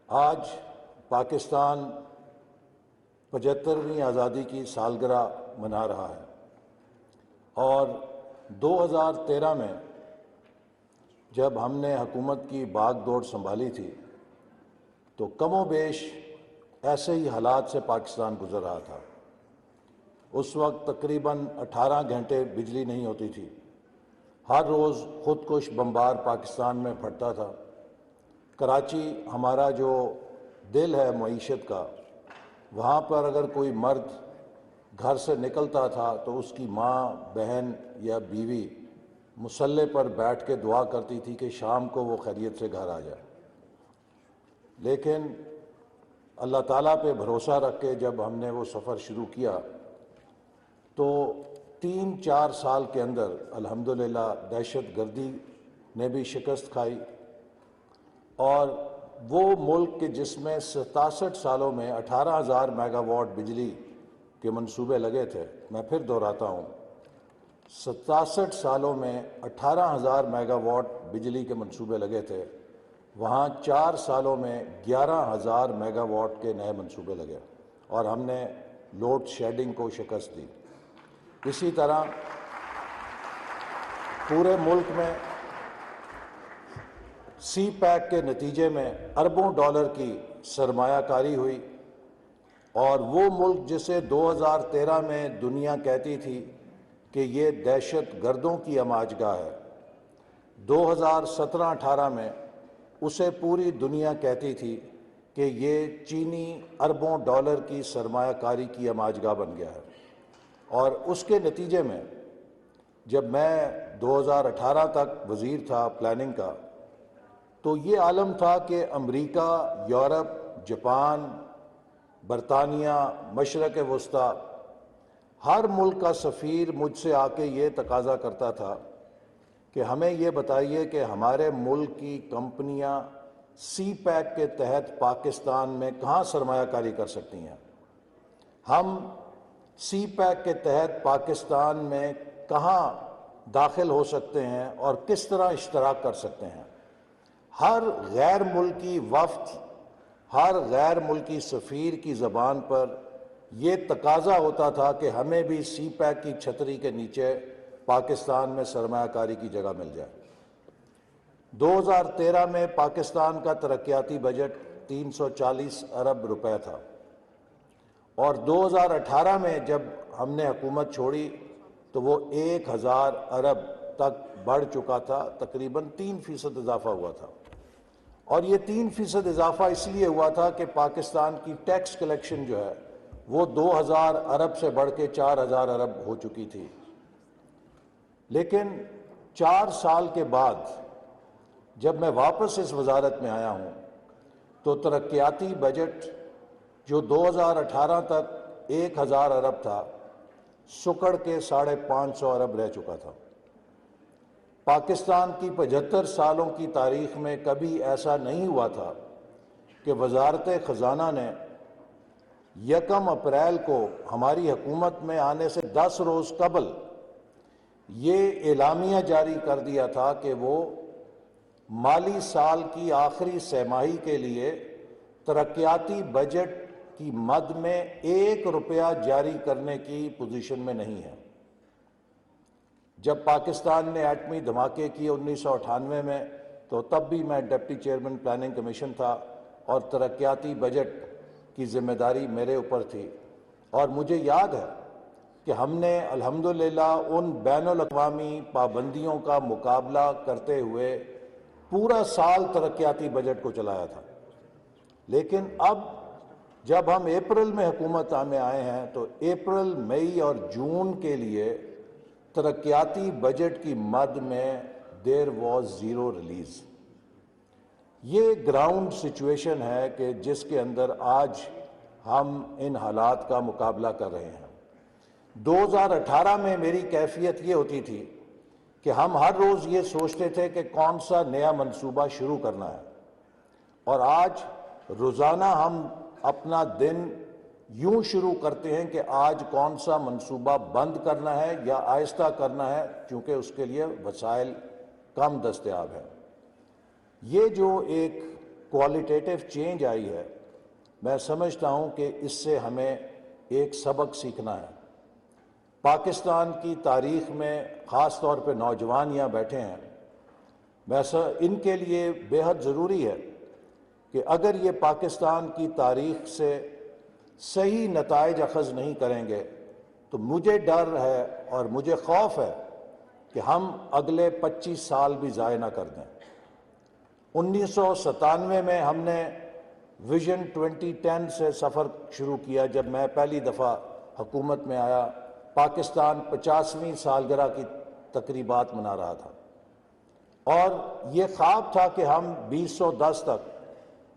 آج پاکستان 75ویں آزادی کی سالگرہ منا رہا ہے اور 2013 میں جب ہم نے حکومت کی باغ دوڑ سنبھالی تھی تو کم و بیش ایسے ہی حالات سے پاکستان گزر رہا تھا۔ اس وقت تقریباً 18 گھنٹے بجلی نہیں ہوتی تھی، ہر روز خودکش بمبار پاکستان میں پھٹتا تھا۔ کراچی ہمارا جو دل ہے معیشت کا، وہاں پر اگر کوئی مرد گھر سے نکلتا تھا تو اس کی ماں، بہن یا بیوی مصلے پر بیٹھ کے دعا کرتی تھی کہ شام کو وہ خیریت سے گھر آ جائے۔ لیکن اللہ تعالیٰ پہ بھروسہ رکھ کے جب ہم نے وہ سفر شروع کیا تو 3-4 سال کے اندر الحمدللہ دہشت گردی نے بھی شکست کھائی، اور وہ ملک کے جس میں 67 سالوں میں 18,000 میگا واٹ بجلی کے منصوبے لگے تھے، میں پھر دہراتا ہوں، 67 سالوں میں 18,000 میگا واٹ بجلی کے منصوبے لگے تھے، وہاں 4 سالوں میں 11,000 میگا واٹ کے نئے منصوبے لگے اور ہم نے لوڈ شیڈنگ کو شکست دی۔ اسی طرح پورے ملک میں سی پیک کے نتیجے میں اربوں ڈالر کی سرمایہ کاری ہوئی، اور وہ ملک جسے 2013 میں دنیا کہتی تھی کہ یہ دہشت گردوں کی ہماجگاہ ہے، 2017-18 میں اسے پوری دنیا کہتی تھی کہ یہ چینی اربوں ڈالر کی سرمایہ کاری کی ہماجگاہ بن گیا ہے۔ اور اس کے نتیجے میں جب میں 2018 تک وزیر تھا پلاننگ کا، تو یہ عالم تھا کہ امریکہ، یورپ، جاپان، برطانیہ، مشرق وسطیٰ، ہر ملک کا سفیر مجھ سے آ کے یہ تقاضا کرتا تھا کہ ہمیں یہ بتائیے کہ ہمارے ملک کی کمپنیاں سی پیک کے تحت پاکستان میں کہاں سرمایہ کاری کر سکتی ہیں، ہم سی پیک کے تحت پاکستان میں کہاں داخل ہو سکتے ہیں اور کس طرح اشتراک کر سکتے ہیں۔ ہر غیر ملکی وفد، ہر غیر ملکی سفیر کی زبان پر یہ تقاضا ہوتا تھا کہ ہمیں بھی سی پیک کی چھتری کے نیچے پاکستان میں سرمایہ کاری کی جگہ مل جائے۔ 2013 میں پاکستان کا ترقیاتی بجٹ 340 ارب روپے تھا، اور 2018 میں جب ہم نے حکومت چھوڑی تو وہ 1,000 ارب تک بڑھ چکا تھا، تقریباً 3% اضافہ ہوا تھا۔ اور یہ 3% اضافہ اس لیے ہوا تھا کہ پاکستان کی ٹیکس کلیکشن جو ہے وہ 2,000 ارب سے بڑھ کے 4,000 ارب ہو چکی تھی۔ لیکن 4 سال کے بعد جب میں واپس اس وزارت میں آیا ہوں تو ترقیاتی بجٹ جو 2018 تک 1,000 ارب تھا، سکڑ کے 550 ارب رہ چکا تھا۔ پاکستان کی 75 سالوں کی تاریخ میں کبھی ایسا نہیں ہوا تھا کہ وزارت خزانہ نے 1 اپریل کو ہماری حکومت میں آنے سے 10 روز قبل یہ اعلامیہ جاری کر دیا تھا کہ وہ مالی سال کی آخری سہ ماہی کے لیے ترقیاتی بجٹ کی مد میں 1 روپیہ جاری کرنے کی پوزیشن میں نہیں ہے۔ جب پاکستان نے ایٹمی دھماکے کیے 1998 میں، تو تب بھی میں ڈپٹی چیئرمین پلاننگ کمیشن تھا اور ترقیاتی بجٹ کی ذمہ داری میرے اوپر تھی، اور مجھے یاد ہے کہ ہم نے الحمدللہ ان بین الاقوامی پابندیوں کا مقابلہ کرتے ہوئے پورا سال ترقیاتی بجٹ کو چلایا تھا۔ لیکن اب جب ہم اپریل میں حکومت میں آئے ہیں تو اپریل، مئی اور جون کے لیے ترقیاتی بجٹ کی مد میں دیر واز زیرو ریلیز۔ یہ گراؤنڈ سچویشن ہے کہ جس کے اندر آج ہم ان حالات کا مقابلہ کر رہے ہیں۔ 2018 میں میری کیفیت یہ ہوتی تھی کہ ہم ہر روز یہ سوچتے تھے کہ کون سا نیا منصوبہ شروع کرنا ہے، اور آج روزانہ ہم اپنا دن یوں شروع کرتے ہیں کہ آج کون سا منصوبہ بند کرنا ہے یا آہستہ کرنا ہے، چونکہ اس کے لیے وسائل کم دستیاب ہیں۔ یہ جو ایک کوالٹیٹیو چینج آئی ہے، میں سمجھتا ہوں کہ اس سے ہمیں ایک سبق سیکھنا ہے۔ پاکستان کی تاریخ میں خاص طور پہ نوجوان یہاں بیٹھے ہیں، ان کے لیے بے حد ضروری ہے کہ اگر یہ پاکستان کی تاریخ سے صحیح نتائج اخذ نہیں کریں گے تو مجھے ڈر ہے اور مجھے خوف ہے کہ ہم اگلے 25 سال بھی ضائع نہ کر دیں۔ 1997 میں ہم نے ویژن 2010 سے سفر شروع کیا۔ جب میں پہلی دفعہ حکومت میں آیا، پاکستان 50ویں سالگرہ کی تقریبات منا رہا تھا، اور یہ خواب تھا کہ ہم 2010 تک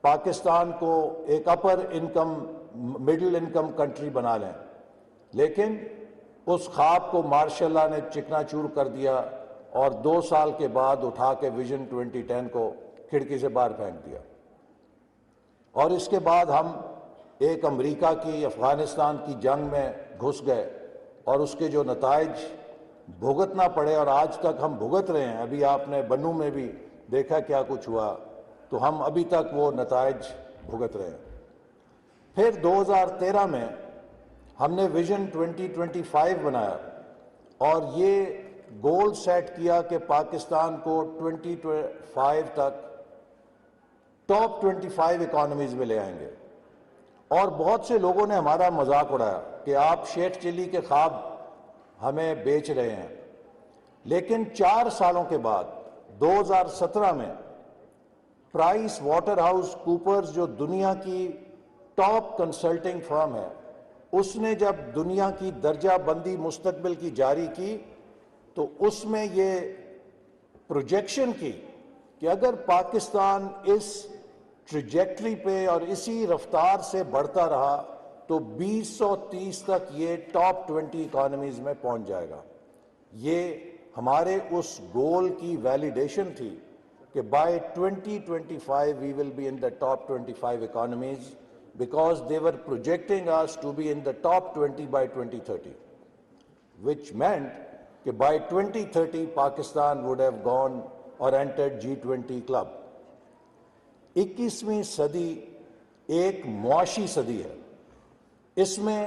پاکستان کو ایک اپر انکم مڈل انکم کنٹری بنا لیں، لیکن اس خواب کو مارشل اللہ نے چکنا چور کر دیا اور 2 سال کے بعد اٹھا کے ویژن 2010 کو کھڑکی سے باہر پھینک دیا۔ اور اس کے بعد ہم ایک امریکہ کی افغانستان کی جنگ میں گھس گئے اور اس کے جو نتائج بھگتنا پڑے، اور آج تک ہم بھگت رہے ہیں۔ ابھی آپ نے بنوں میں بھی دیکھا کیا کچھ ہوا، تو ہم ابھی تک وہ نتائج بھگت رہے ہیں۔ پھر 2013 میں ہم نے ویژن 2025 بنایا اور یہ گول سیٹ کیا کہ پاکستان کو 2025 تک ٹاپ 25 اکانومیز میں لے آئیں گے، اور بہت سے لوگوں نے ہمارا مذاق اڑایا کہ آپ شیخ چلی کے خواب ہمیں بیچ رہے ہیں۔ لیکن 4 سالوں کے بعد 2017 میں پرائس واٹر ہاؤس کوپرز، جو دنیا کی ٹاپ کنسلٹنگ فرم ہے، اس نے جب دنیا کی درجہ بندی مستقبل کی جاری کی تو اس میں یہ پروجیکشن کی کہ اگر پاکستان اس ٹریجیکٹری پہ اور اسی رفتار سے بڑھتا رہا تو 2030 تک یہ ٹاپ 20 اکانومیز میں پہنچ جائے گا۔ یہ ہمارے اس گول کی ویلیڈیشن تھی کہ by 2025 we will be in the top 25 economies, because they were projecting us to be in the top 20 by 2030, which meant کہ by 2030 Pakistan would have gone or entered G20 club۔ 21ویں صدی ایک معاشی صدی ہے۔ اس میں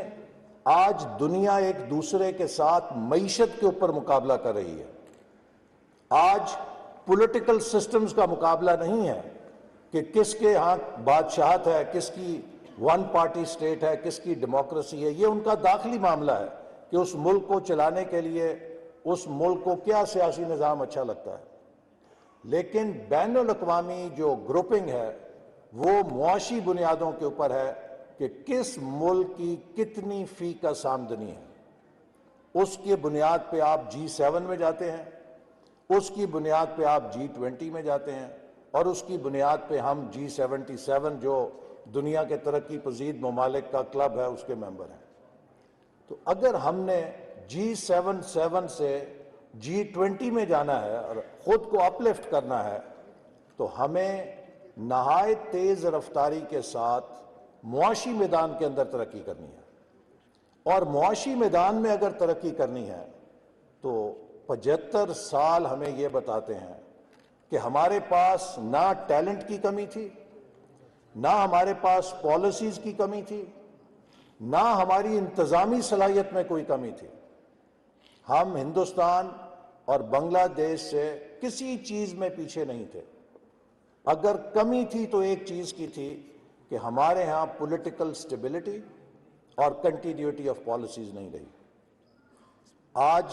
آج دنیا ایک دوسرے کے ساتھ معیشت کے اوپر مقابلہ کر رہی ہے۔ آج پولیٹیکل سسٹمز کا مقابلہ نہیں ہے کہ کس کے ہاں بادشاہت ہے، کس کی ون پارٹی سٹیٹ ہے، کس کی ڈیموکریسی ہے۔ یہ ان کا داخلی معاملہ ہے کہ اس ملک کو چلانے کے لیے اس ملک کو کیا سیاسی نظام اچھا لگتا ہے۔ لیکن بین الاقوامی جو گروپنگ ہے وہ معاشی بنیادوں کے اوپر ہے کہ کس ملک کی کتنی فی کس آمدنی ہے۔ اس کی بنیاد پہ آپ G7 میں جاتے ہیں، اس کی بنیاد پہ آپ G20 میں جاتے ہیں، اور اس کی بنیاد پہ ہم G77 جو دنیا کے ترقی پذیر ممالک کا کلب ہے اس کے ممبر ہیں۔ تو اگر ہم نے G77 سے G20 میں جانا ہے اور خود کو اپ لفٹ کرنا ہے تو ہمیں نہایت تیز رفتاری کے ساتھ معاشی میدان کے اندر ترقی کرنی ہے، اور معاشی میدان میں اگر ترقی کرنی ہے تو 75 سال ہمیں یہ بتاتے ہیں کہ ہمارے پاس نہ ٹیلنٹ کی کمی تھی، نہ ہمارے پاس پالیسیز کی کمی تھی، نہ ہماری انتظامی صلاحیت میں کوئی کمی تھی۔ ہم ہندوستان اور بنگلہ دیش سے کسی چیز میں پیچھے نہیں تھے۔ اگر کمی تھی تو ایک چیز کی تھی کہ ہمارے ہاں پولیٹیکل سٹیبلٹی اور کنٹینیوٹی آف پالیسیز نہیں رہی۔ آج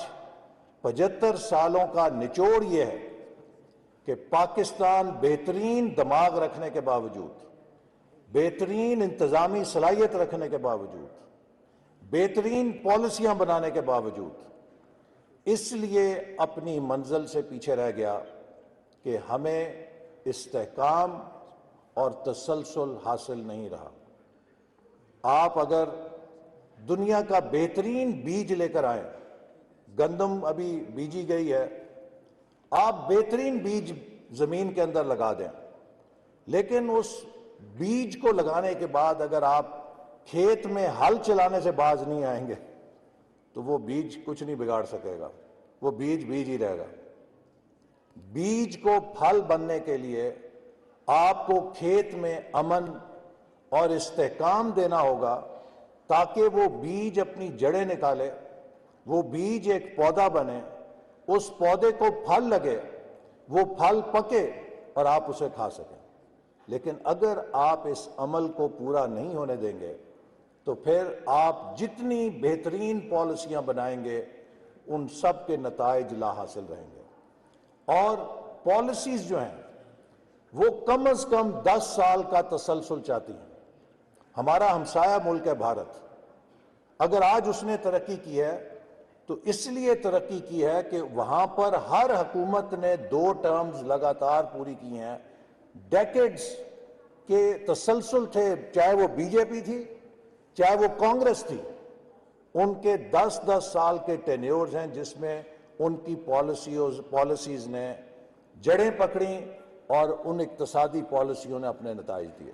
75 سالوں کا نچوڑ یہ ہے کہ پاکستان بہترین دماغ رکھنے کے باوجود، بہترین انتظامی صلاحیت رکھنے کے باوجود، بہترین پالیسیاں بنانے کے باوجود اس لیے اپنی منزل سے پیچھے رہ گیا کہ ہمیں استحکام اور تسلسل حاصل نہیں رہا۔ آپ اگر دنیا کا بہترین بیج لے کر آئیں، گندم ابھی بیجی گئی ہے، آپ بہترین بیج زمین کے اندر لگا دیں، لیکن اس بیج کو لگانے کے بعد اگر آپ کھیت میں ہل چلانے سے باز نہیں آئیں گے تو وہ بیج کچھ نہیں بگاڑ سکے گا، وہ بیج بیج ہی رہے گا۔ بیج کو پھل بننے کے لیے آپ کو کھیت میں امن اور استحکام دینا ہوگا تاکہ وہ بیج اپنی جڑیں نکالے، وہ بیج ایک پودا بنے، اس پودے کو پھل لگے، وہ پھل پکے اور آپ اسے کھا سکیں۔ لیکن اگر آپ اس عمل کو پورا نہیں ہونے دیں گے تو پھر آپ جتنی بہترین پالیسیاں بنائیں گے ان سب کے نتائج لا حاصل رہیں گے۔ اور پالیسیز جو ہیں وہ کم از کم 10 سال کا تسلسل چاہتی ہیں۔ ہمارا ہمسایہ ملک ہے بھارت، اگر آج اس نے ترقی کی ہے تو اس لیے ترقی کی ہے کہ وہاں پر ہر حکومت نے 2 ٹرمز لگاتار پوری کی ہیں، ڈیکیڈز کے تسلسل تھے، چاہے وہ بی جے پی تھی چاہے وہ کانگریس تھی، ان کے 10 سال کے ٹینیورز ہیں جس میں ان کی پالیسیز نے جڑیں پکڑیں اور ان اقتصادی پالیسیوں نے اپنے نتائج دیے۔